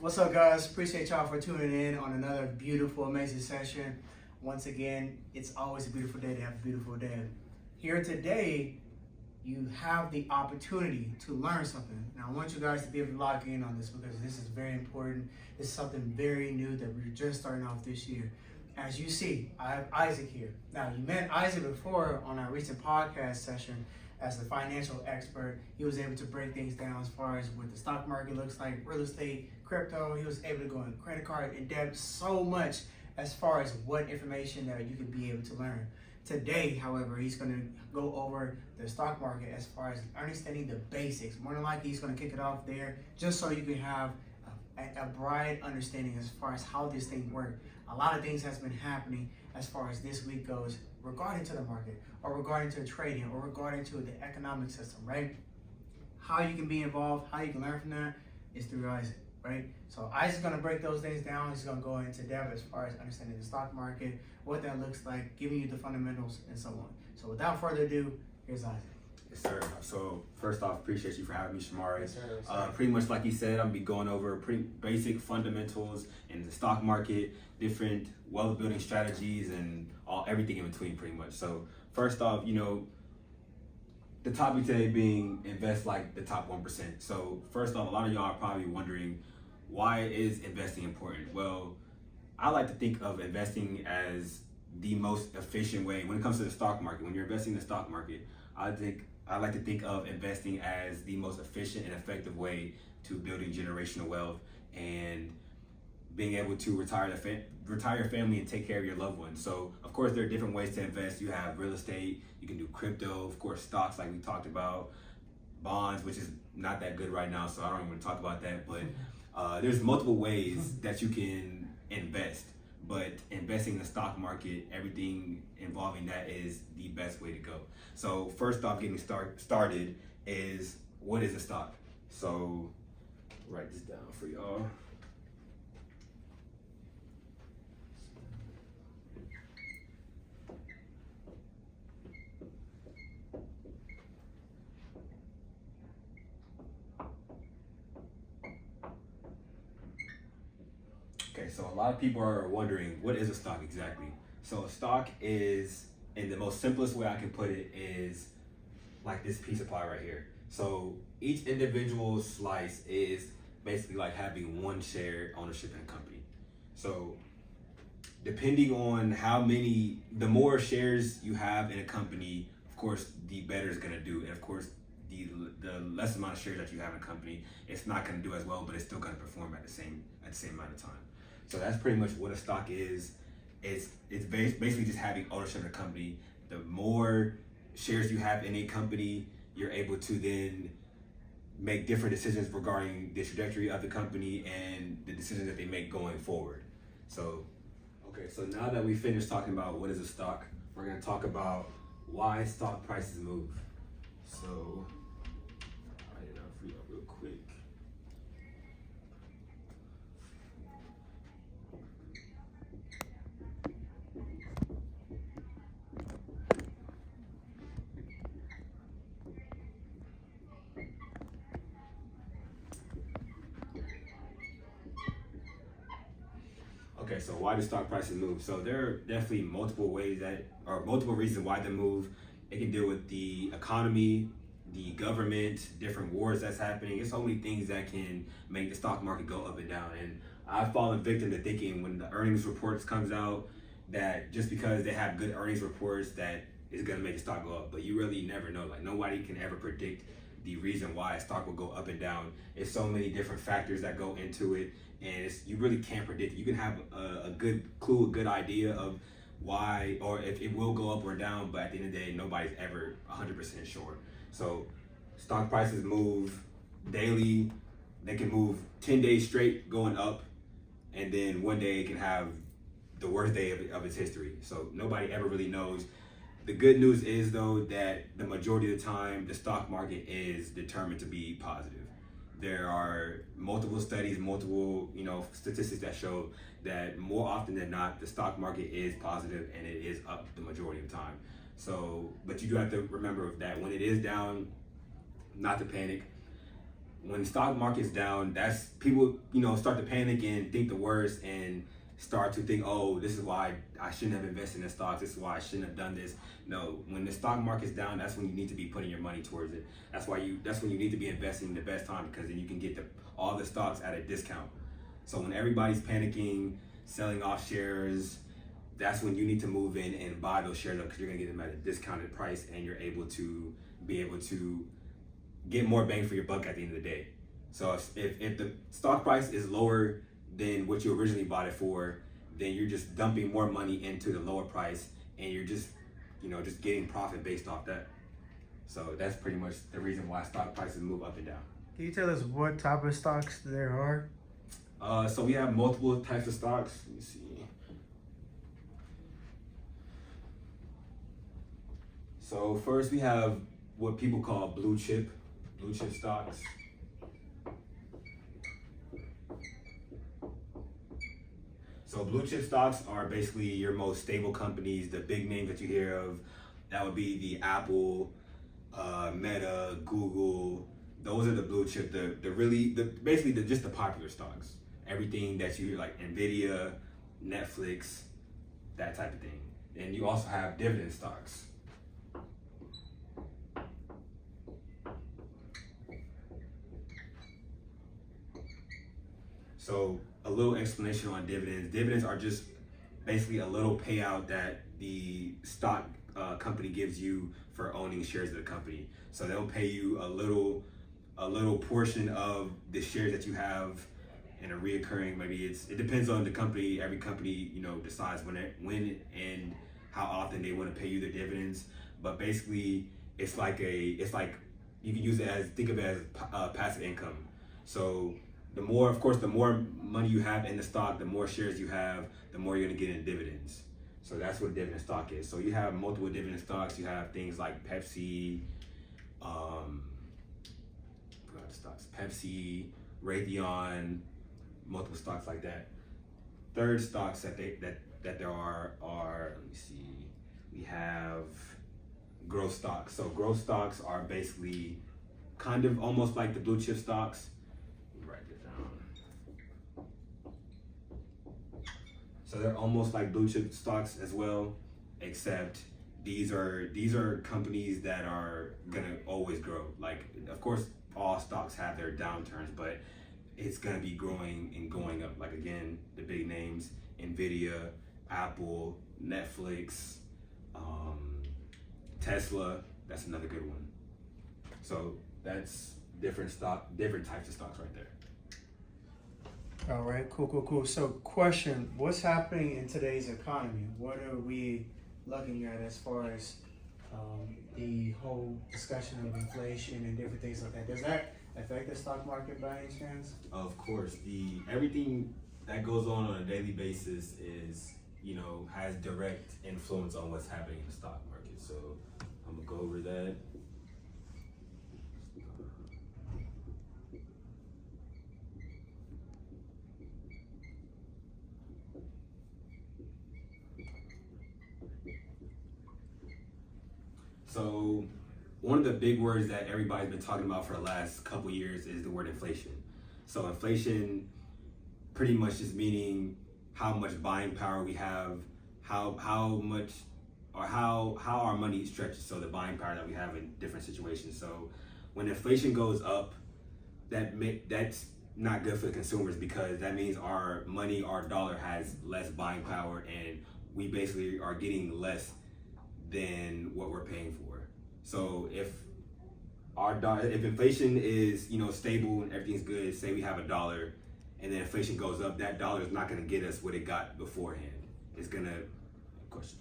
What's up, guys? Appreciate y'all for tuning in on another beautiful, amazing session. Once again, it's always a beautiful day to have a beautiful day. Here today, you have the opportunity to learn something. Now, I want you guys to be able to lock in on this because this is very important. This is something very new that we're just starting off this year. As you see, I have Isaac here. Now, you met Isaac before on our recent podcast session as the financial expert. He was able to break things down as far as what the stock market looks like, real estate, crypto. He was able to go in credit card in depth so much as far as what information that you could be able to learn. Today, however, he's going to go over the stock market as far as understanding the basics. More than likely, he's going to kick it off there just so you can have a bright understanding as far as how this thing works. A lot of things has been happening as far as this week goes regarding to the market or regarding to trading or regarding to the economic system, right? How you can be involved, how you can learn from that is through Isaac, right? So Isaac's gonna break those things down. He's gonna go into depth as far as understanding the stock market, what that looks like, giving you the fundamentals and so on. So without further ado, here's Isaac. Yes, sir. So first off, appreciate you for having me, Shamari. Yes, sir. Yes, sir. Pretty much like you said, I'm be going over pretty basic fundamentals in the stock market, different wealth building strategies, and everything in between, pretty much. So first off, the topic today being invest like the top 1%. So first off, a lot of y'all are probably wondering, why is investing important? Well, I like to think of investing as the most efficient way when it comes to the stock market. When you're investing in the stock market, I like to think of investing as the most efficient and effective way to building generational wealth and being able to retire your family and take care of your loved ones. So of course there are different ways to invest. You have real estate, you can do crypto, of course stocks like we talked about, bonds, which is not that good right now, so I don't even want to talk about that. But there's multiple ways that you can invest. But investing in the stock market, everything involving that is the best way to go. So first off, getting started is, what is a stock? So write this down for y'all. Okay, so a lot of people are wondering, what is a stock exactly? So a stock is, in the most simplest way I can put it, is like this piece of pie right here. So each individual slice is basically like having one share ownership in a company. So depending on the more shares you have in a company, of course, the better it's gonna do. And of course, the less amount of shares that you have in a company, it's not gonna do as well, but it's still gonna perform at the same amount of time. So that's pretty much what a stock is. It's basically just having ownership in a company. The more shares you have in a company, you're able to then make different decisions regarding the trajectory of the company and the decisions that they make going forward. So, okay, so now that we finished talking about what is a stock, we're gonna talk about why stock prices move. So, I'll write it out for you real quick. Okay, so why do stock prices move? So there are definitely multiple reasons why they move. It can deal with the economy, the government, different wars that's happening. There's so many things that can make the stock market go up and down. And I've fallen victim to thinking when the earnings reports comes out that just because they have good earnings reports that is gonna make the stock go up. But you really never know. Like nobody can ever predict the reason why a stock will go up and down. It's so many different factors that go into it, and you really can't predict it. You can have a good clue, a good idea of why or if it will go up or down, but at the end of the day, nobody's ever 100% sure. So stock prices move daily. They can move 10 days straight going up, and then one day it can have the worst day of its history. So nobody ever really knows. The good news is though that the majority of the time the stock market is determined to be positive. There are multiple studies, multiple statistics that show that more often than not the stock market is positive and it is up the majority of the time. So, but you do have to remember that when it is down, not to panic. when the stock market's down, that's people, start to panic and think the worst and start to think, oh, this is why I shouldn't have invested in stocks. This is why I shouldn't have done this. No, when the stock market's down, that's when you need to be putting your money towards it. That's when you need to be investing in the best time, because then you can get all the stocks at a discount. So when everybody's panicking, selling off shares, that's when you need to move in and buy those shares up, because you're gonna get them at a discounted price, and you're able to get more bang for your buck at the end of the day. So if the stock price is lower than what you originally bought it for, then you're just dumping more money into the lower price, and you're just getting profit based off that. So that's pretty much the reason why stock prices move up and down. Can you tell us what type of stocks there are? So we have multiple types of stocks. Let me see. So first we have what people call blue chip stocks. So blue chip stocks are basically your most stable companies, the big names that you hear of. That would be the Apple, Meta, Google. Those are the blue chip, basically just the popular stocks. Everything that you hear, like Nvidia, Netflix, that type of thing. And you also have dividend stocks. So a little explanation on dividends. Dividends are just basically a little payout that the stock company gives you for owning shares of the company. So they'll pay you a little portion of the shares that you have in a reoccurring. Maybe it depends on the company. Every company decides when and how often they want to pay you the dividends. But basically, it's like you can use it think of it as passive income. So the more money you have in the stock, the more shares you have, the more you're gonna get in dividends. So that's what a dividend stock is. So you have multiple dividend stocks. You have things like Pepsi, Raytheon, multiple stocks like that. Third stocks that there are, let me see, we have growth stocks. So growth stocks are basically kind of almost like the blue chip stocks. So they're almost like blue chip stocks as well, except these are companies that are gonna always grow. Like, of course, all stocks have their downturns, but it's gonna be growing and going up. Like, again, the big names: Nvidia, Apple, Netflix, Tesla. That's another good one. So that's different types of stocks right there. All right, cool. So question, what's happening in today's economy? What are we looking at as far as the whole discussion of inflation and different things like that? Does that affect the stock market by any chance? Of course, everything that goes on a daily basis is, has direct influence on what's happening in the stock market. So I'm gonna go over that. So one of the big words that everybody's been talking about for the last couple years is the word inflation. So inflation pretty much is meaning how much buying power we have, how much or how our money stretches. So the buying power that we have in different situations. So when inflation goes up, that's not good for the consumers, because that means our money, our dollar, has less buying power, and we basically are getting less than what we're paying for. So if inflation is stable and everything's good, say we have $1 and then inflation goes up, that dollar is not going to get us what it got beforehand. It's gonna question.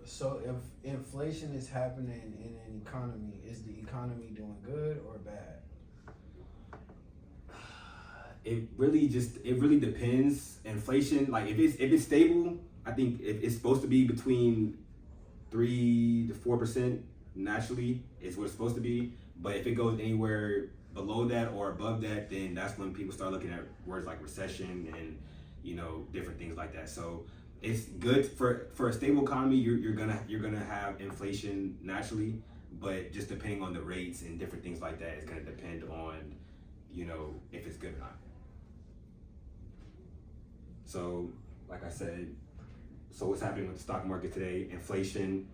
So if inflation is happening in an economy, is the economy doing good or bad? It really depends. Inflation, like if it's stable, I think if it's supposed to be between 3 to 4% naturally is what it's supposed to be. But if it goes anywhere below that or above that, then that's when people start looking at words like recession and different things like that. So it's good for a stable economy. You're gonna have inflation naturally, but just depending on the rates and different things like that, it's gonna depend on if it's good or not. So, like I said, so what's happening with the stock market today? Inflation.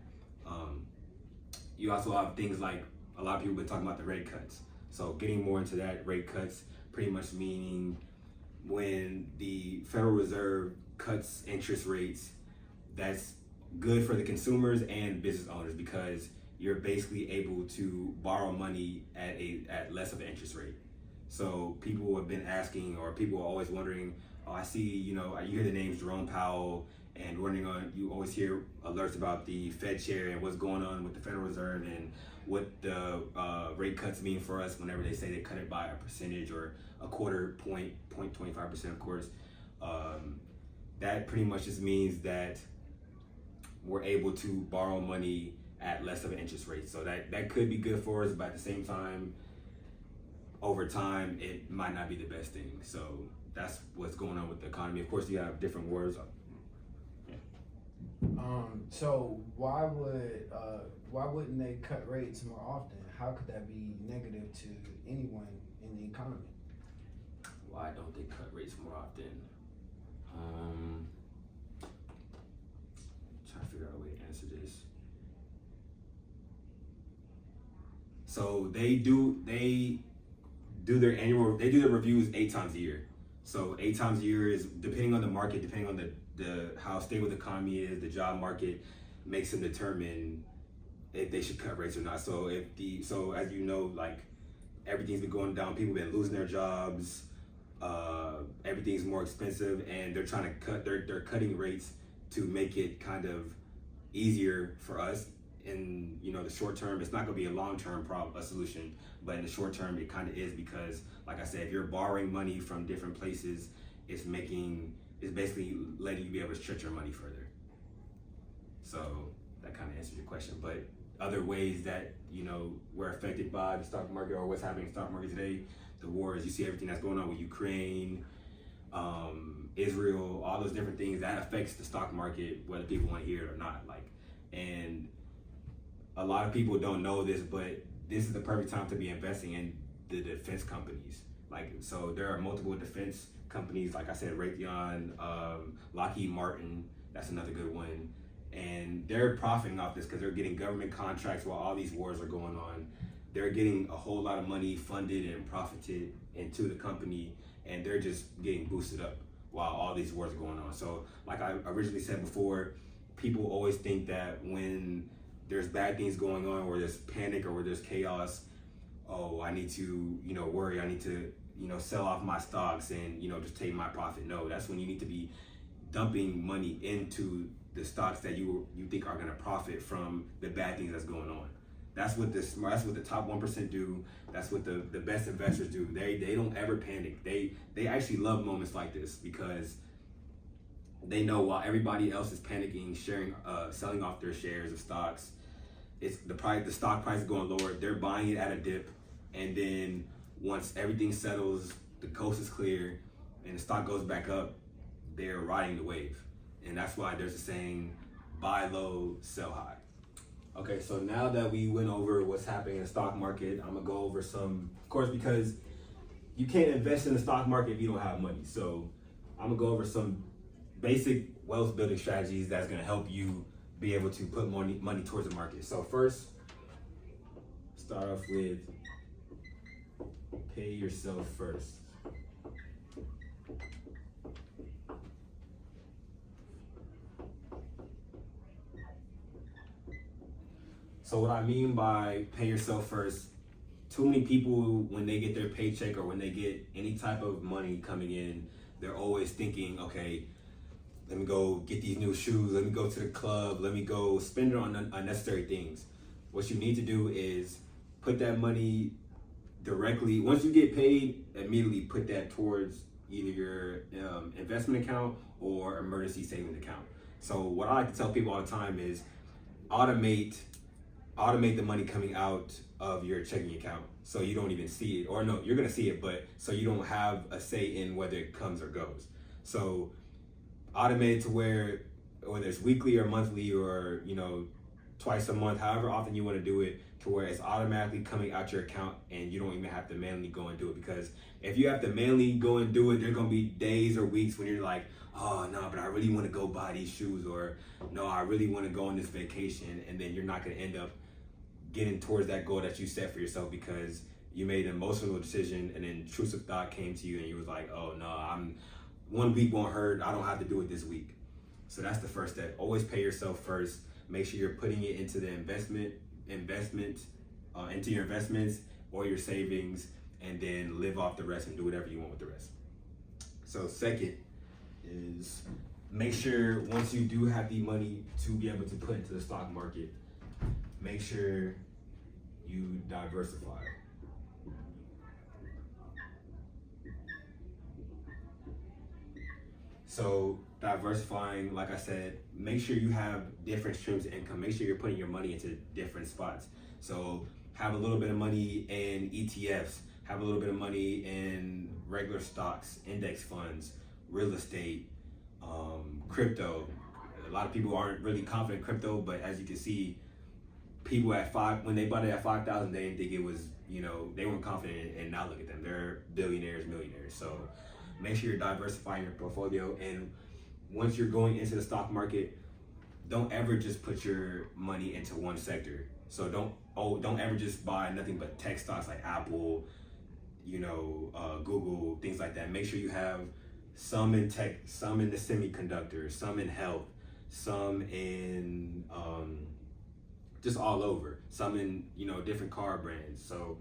You also have things like a lot of people have been talking about the rate cuts. So getting more into that, rate cuts pretty much meaning when the Federal Reserve cuts interest rates, that's good for the consumers and business owners because you're basically able to borrow money at less of an interest rate. So people have been asking, or people are always wondering, oh, I see, you hear the names Jerome Powell, and you always hear alerts about the Fed chair and what's going on with the Federal Reserve and what the rate cuts mean for us whenever they say they cut it by a percentage or a quarter point, 0.25%, of course. That pretty much just means that we're able to borrow money at less of an interest rate. So that could be good for us, but at the same time, over time, it might not be the best thing. So that's what's going on with the economy. Of course, you have different wars. So why wouldn't they cut rates more often? How could that be negative to anyone in the economy? Why don't they cut rates more often? Trying to figure out a way to answer this. So they do their reviews 8 times a year. So 8 times a year is depending on the market, depending on the how stable the economy is, the job market makes them determine if they should cut rates or not. So as you know, like everything's been going down, people have been losing their jobs, everything's more expensive, and they're trying to cut. They're cutting rates to make it kind of easier for us. In the short term, it's not going to be a long-term solution, but in the short term, it kind of is because, like I said, if you're borrowing money from different places, it's basically letting you be able to stretch your money further. So that kind of answers your question. But other ways that we're affected by the stock market or what's happening in the stock market today, the wars, you see everything that's going on with Ukraine, Israel, all those different things that affects the stock market, whether people want to hear it or not. And a lot of people don't know this, but this is the perfect time to be investing in the defense companies. So there are multiple defense companies, like I said, Raytheon, Lockheed Martin, that's another good one. And they're profiting off this because they're getting government contracts while all these wars are going on. They're getting a whole lot of money funded and profited into the company, and they're just getting boosted up while all these wars are going on. So like I originally said before, people always think that when there's bad things going on, where there's panic or where there's chaos, oh, I need to, worry, I need to, sell off my stocks and, just take my profit. No, that's when you need to be dumping money into the stocks that you think are going to profit from the bad things that's going on. That's what the top 1% do. That's what the best investors do. They don't ever panic. They actually love moments like this because they know while everybody else is panicking, selling off their shares of stocks, the stock price is going lower. They're buying it at a dip, and then once everything settles, the coast is clear, and the stock goes back up, they're riding the wave. And that's why there's a saying, buy low, sell high. Okay, so now that we went over what's happening in the stock market, I'm gonna go over some, of course, because you can't invest in the stock market if you don't have money. So I'm gonna go over some basic wealth building strategies that's gonna help you be able to put money towards the market. So first, start off with pay yourself first. So what I mean by pay yourself first, too many people, when they get their paycheck or when they get any type of money coming in, they're always thinking, okay, let me go get these new shoes, let me go to the club, let me go spend it on unnecessary things. What you need to do is put that money directly, once you get paid, immediately put that towards either your investment account or emergency savings account. So what I like to tell people all the time is automate the money coming out of your checking account so you don't even see it, or no, you're gonna see it, but so you don't have a say in whether it comes or goes. So automate it to whether it's weekly or monthly or twice a month, however often you want to do it, to where it's automatically coming out your account and you don't even have to manually go and do it. Because if you have to manually go and do it, there's gonna be days or weeks when you're like, oh no, but I really want to go buy these shoes, or no, I really want to go on this vacation, and then you're not gonna end up getting towards that goal that you set for yourself because you made an emotional decision and then intrusive thought came to you and you was like, oh no, I'm 1 week won't hurt, I don't have to do it this week. So that's the first step. Always pay yourself first. Make sure you're putting it into the investment into your investments or your savings, and then live off the rest and do whatever you want with the rest. So second is, make sure once you do have the money to be able to put into the stock market, make sure you diversify. So diversifying, like I said, make sure you have different streams of income. Make sure you're putting your money into different spots. So have a little bit of money in ETFs, have a little bit of money in regular stocks, index funds, real estate, crypto. A lot of people aren't really confident in crypto, but as you can see, people when they bought it at 5,000, they didn't think it was, they weren't confident, and now look at them, they're billionaires, millionaires. So make sure you're diversifying your portfolio, and once you're going into the stock market, don't ever just put your money into one sector. So don't ever just buy nothing but tech stocks like Apple, Google, things like that. Make sure you have some in tech, some in the semiconductors, some in health, some in just all over, some in different car brands. So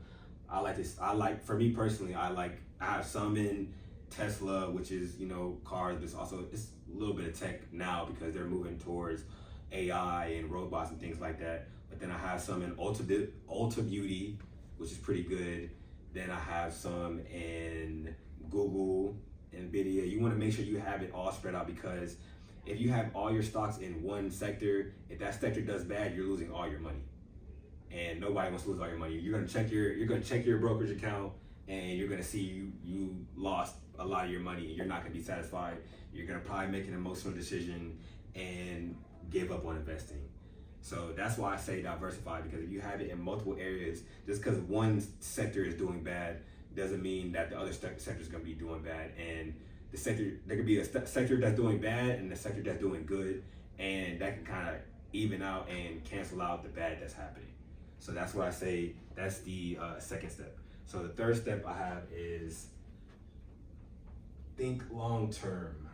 for me personally, I have some in Tesla, which is cars, but it's a little bit of tech now because they're moving towards AI and robots and things like that. But then I have some in Ulta Beauty, which is pretty good. Then I have some in Google, Nvidia. You want to make sure you have it all spread out, because if you have all your stocks in one sector, if that sector does bad, you're losing all your money, and nobody wants to lose all your money. You're gonna check your brokerage account, and you're gonna see you lost a lot of your money, and you're not gonna be satisfied. You're gonna probably make an emotional decision and give up on investing. So that's why I say diversify, because if you have it in multiple areas, just because one sector is doing bad doesn't mean that the other sector is gonna be doing bad. And there could be a sector that's doing bad and a sector that's doing good, and that can kind of even out and cancel out the bad that's happening. So that's why I say that's the second step. So the third step I have is think long term.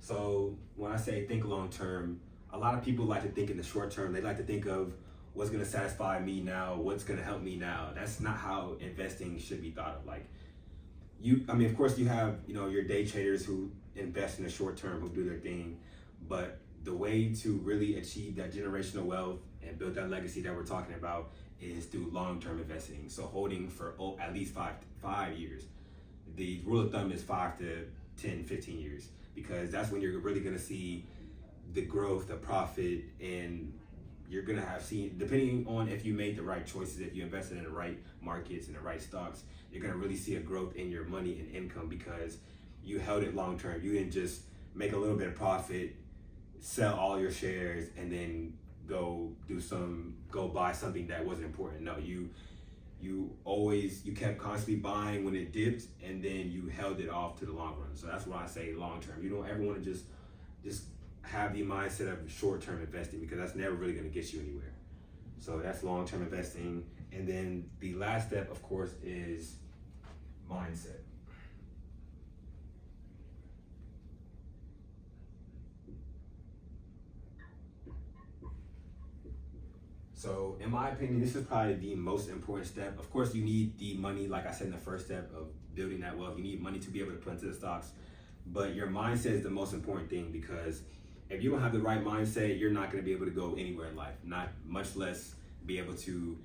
So when I say think long term, a lot of people like to think in the short term. They like to think of what's going to satisfy me now, what's going to help me now. That's not how investing should be thought of. Of course you have, your day traders who invest in the short term, who do their thing, but the way to really achieve that generational wealth and build that legacy that we're talking about is through long-term investing. So holding for at least 5 years. The rule of thumb is 5 to 10, 15 years, because that's when you're really going to see the growth, the profit, and you're going to have seen, depending on if you made the right choices, if you invested in the right markets and the right stocks, you're going to really see a growth in your money and income, because you held it long term. You didn't just make a little bit of profit, sell all your shares, and then go buy something that wasn't important. No, you kept constantly buying when it dipped, and then you held it off to the long run. So that's why I say long term. You don't ever want to just have the mindset of short term investing, because that's never really going to get you anywhere. So that's long term investing. And then the last step, of course, is mindset. So in my opinion, this is probably the most important step. Of course, you need the money, like I said in the first step of building that wealth. You need money to be able to put into the stocks. But your mindset is the most important thing, because if you don't have the right mindset, you're not going to be able to go anywhere in life, not much less be able to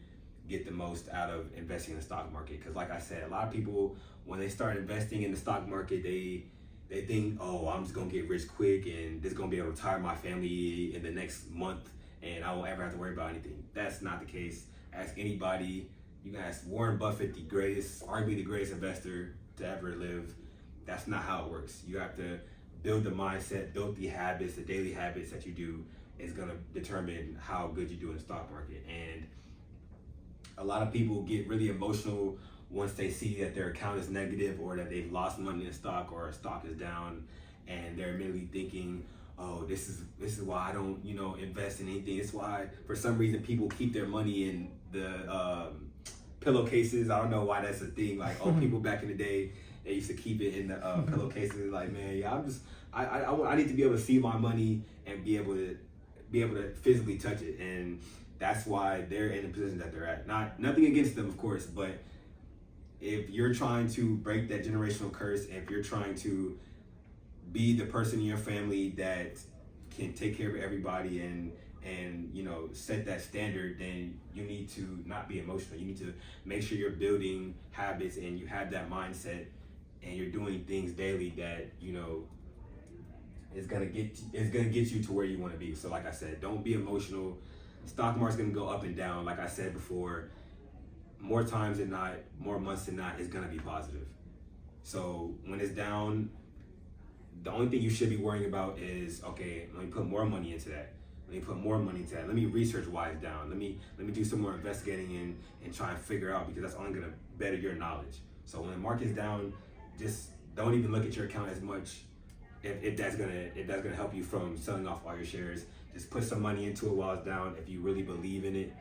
get the most out of investing in the stock market. Because like I said, a lot of people, when they start investing in the stock market, they think, oh, I'm just going to get rich quick, and this is going to be able to retire my family in the next month, and I won't ever have to worry about anything. That's not the case. Ask anybody you can ask Warren Buffett, arguably the greatest investor to ever live. That's not how it works. You have to build the mindset, build the habits, the daily habits that you do is gonna determine how good you do in the stock market. And a lot of people get really emotional once they see that their account is negative or that they've lost money in stock or a stock is down, and they're immediately thinking, oh, this is why I don't, invest in anything. It's why for some reason people keep their money in the pillowcases. I don't know why that's a thing. Like, people back in the day, they used to keep it in the pillowcases. Like, man, yeah, I need to be able to see my money and be able to physically touch it, and that's why they're in the position that they're at. Nothing against them, of course, but if you're trying to break that generational curse, if you're trying to be the person in your family that can take care of everybody and set that standard, then you need to not be emotional. You need to make sure you're building habits and you have that mindset and you're doing things daily that is gonna get you to where you want to be. So like I said, don't be emotional. Stock market's gonna go up and down. Like I said before, more times than not, more months than not, it's gonna be positive. So when it's down, the only thing you should be worrying about is, okay, let me put more money into that. Let me research why it's down. Let me do some more investigating and try and figure out, because that's only gonna better your knowledge. So when the market's down, just don't even look at your account as much. If that's gonna help you from selling off all your shares, just put some money into it while it's down if you really believe in it,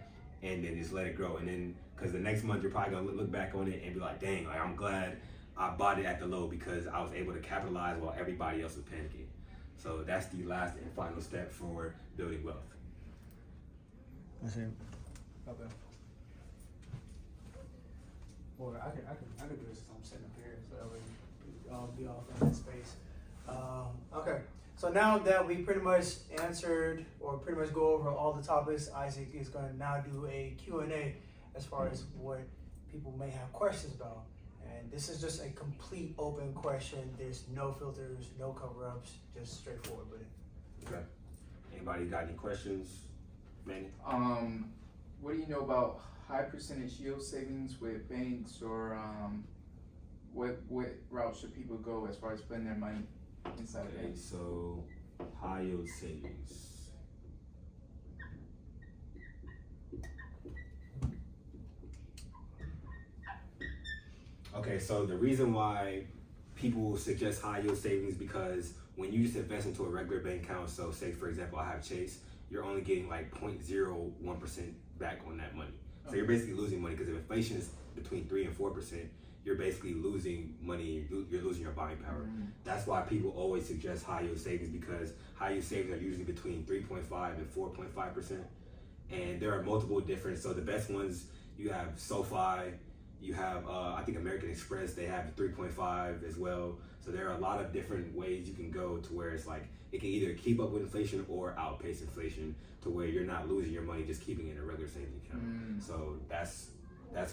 and then just let it grow. And then, because the next month you're probably gonna look back on it and be like, dang, I'm glad I bought it at the low because I was able to capitalize while everybody else was panicking. So that's the last and final step for building wealth. That's it. Okay. Boy, I can do this. I'm sitting up here, so that way I'll be off in that space. Okay. So now that we pretty much answered or pretty much go over all the topics, Isaac is going to now do a Q&A as far as what people may have questions about. And this is just a complete open question. There's no filters, no cover-ups, just straightforward with it. Okay. Anybody got any questions, Manny? What do you know about high percentage yield savings with banks, or what route should people go as far as putting their money inside of Okay, banks? so high yield savings. Okay, so the reason why people suggest high yield savings, because when you just invest into a regular bank account, so say for example I have Chase, you're only getting like 0.01% back on that money. So you're basically losing money, because if inflation is between 3 and 4%, you're basically losing money, you're losing your buying power. That's why people always suggest high yield savings, because high yield savings are usually between 3.5 and 4.5%. And there are multiple different, so the best ones, you have SoFi, you have, I think American Express, they have 3.5 as well. So there are a lot of different ways you can go to where it's like, it can either keep up with inflation or outpace inflation to where you're not losing your money, just keeping it in a regular savings account. So that's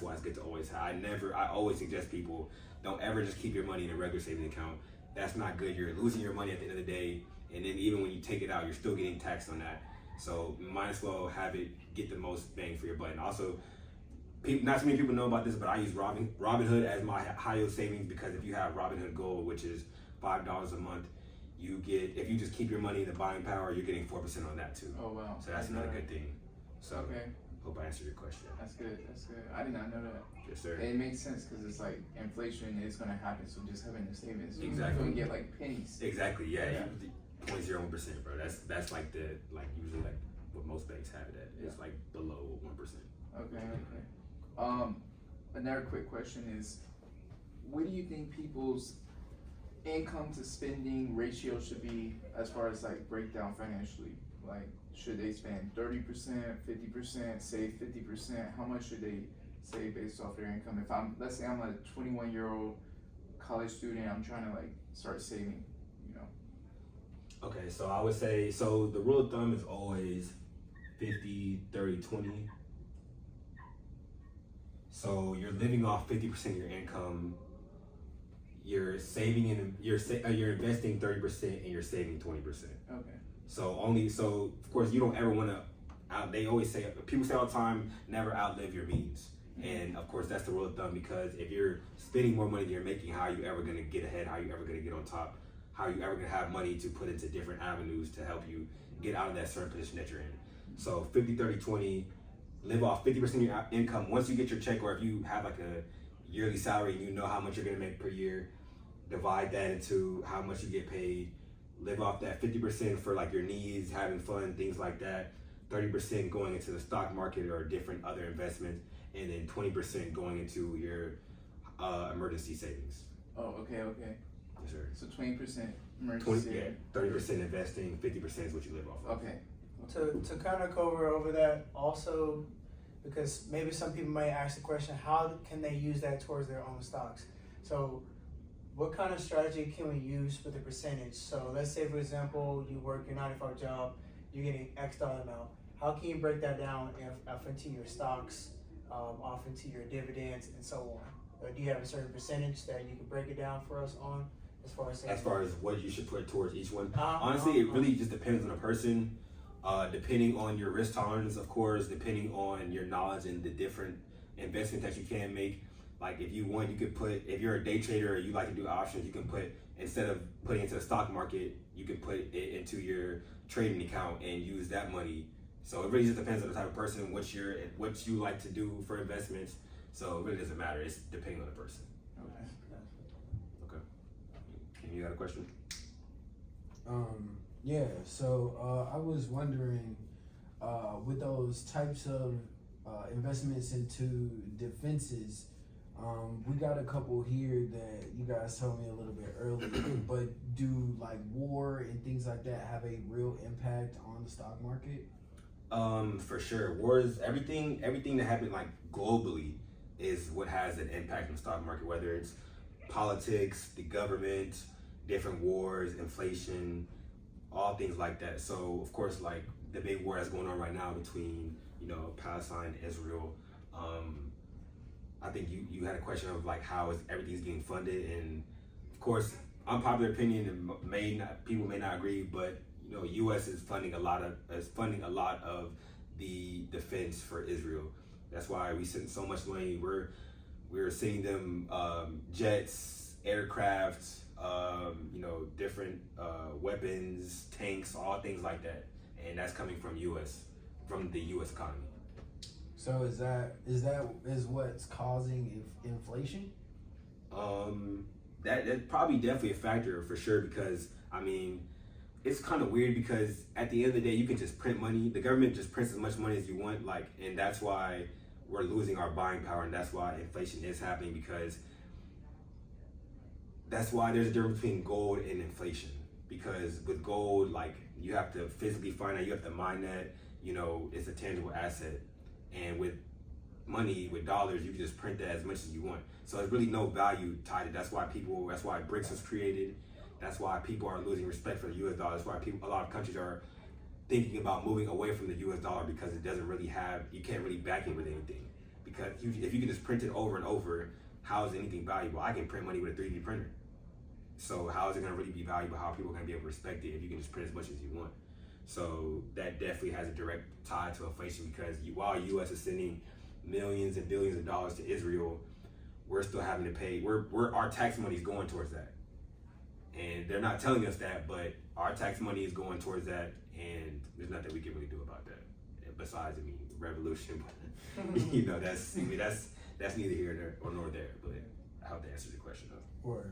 why it's good to always have. I always suggest people, don't ever just keep your money in a regular savings account. That's not good. You're losing your money at the end of the day. And then even when you take it out, you're still getting taxed on that. So you might as well have it get the most bang for your buck. And also, not too many people know about this, but I use Robinhood as my high yield savings, because if you have Robinhood Gold, which is $5 a month, you get, if you just keep your money in the buying power, you're getting 4% on that too. Oh wow. So that's another good thing. So Okay, hope I answered your question. that's good. I did not know that. Yes, sir. It makes sense because it's like inflation is gonna happen, so just having the savings, Exactly. you're gonna get like pennies. Exactly. Yeah. Yeah. 0.01%, bro. That's like usually like what most banks have it at. It's like below 1%. Okay. Another quick question is, what do you think people's income to spending ratio should be as far as like breakdown financially? Like, should they spend 30%, 50%, save 50%? How much should they save based off their income? If let's say I'm a 21-year-old college student, I'm trying to like start saving, Okay, so I would say, so the rule of thumb is always 50, 30, 20. So you're living off 50% of your income. You're saving and you're investing 30% and you're saving 20%. Okay. So of course you don't ever want to they always say, people say all the time, never outlive your means. And of course, that's the rule of thumb, because if you're spending more money than you're making, how are you ever going to get ahead? How are you ever going to get on top? How are you ever going to have money to put into different avenues to help you get out of that certain position that you're in? So 50, 30, 20, live off 50% of your income. Once you get your check, or if you have like a yearly salary and you know how much you're going to make per year, divide that into how much you get paid. Live off that 50% for like your needs, having fun, things like that. 30% going into the stock market or different other investments, and then 20% going into your emergency savings. Oh, okay. Yes, sir. So 20% emergency. 30% investing, 50% is what you live off of. Okay. To kind of cover over that also, because maybe some people might ask the question, how can they use that towards their own stocks? So what kind of strategy can we use for the percentage? So let's say, for example, you work your 9-to-5 job, you're getting X dollar amount. How can you break that down off into your stocks, off into your dividends, and so on? Do you have a certain percentage that you can break it down for us on, as far as what you should put towards each one? Honestly, it really just depends on the person. Depending on your risk tolerance, of course, depending on your knowledge and the different investments that you can make. Like if you want, you could put, if you're a day trader or you like to do options, you can put, instead of putting it into the stock market, you can put it into your trading account and use that money. So it really just depends on the type of person, what you like to do for investments. So it really doesn't matter. It's depending on the person. Okay. You got a question? Yeah, so I was wondering, with those types of investments into defenses, we got a couple here that you guys told me a little bit earlier, but do like war and things like that have a real impact on the stock market? For sure. Wars, everything that happened like globally is what has an impact on the stock market, whether it's politics, the government, different wars, inflation, all things like that. So of course, like the big war that's going on right now between, Palestine and Israel. I think you had a question of like how is everything's getting funded, and of course, unpopular opinion, and people may not agree, but U.S. is funding a lot of the defense for Israel. That's why we send so much money. We're sending them jets, aircraft, different weapons, tanks, all things like that, and that's coming from the U.S. economy. So is what's causing inflation? That probably definitely a factor for sure, because it's kind of weird, because at the end of the day you can just print money. The government just prints as much money as you want, and that's why we're losing our buying power, and that's why inflation is happening, because that's why there's a difference between gold and inflation. Because with gold, you have to physically find that, you have to mine that, it's a tangible asset. And with money, with dollars, you can just print that as much as you want. So there's really no value tied to it. That's why BRICS was created. That's why people are losing respect for the US dollar. That's why a lot of countries are thinking about moving away from the US dollar, because it doesn't really you can't really back it with anything. Because if you can just print it over and over, how is anything valuable? I can print money with a 3D printer. So how is it gonna really be valuable? How are people gonna be able to respect it if you can just print as much as you want? So that definitely has a direct tie to inflation, because while U.S. is sending millions and billions of dollars to Israel, we're still having to pay. Our tax money is going towards that, and they're not telling us that, but our tax money is going towards that, and there's nothing we can really do about that. Besides, revolution. But that's neither here nor there. But I hope that answers your question though. Word.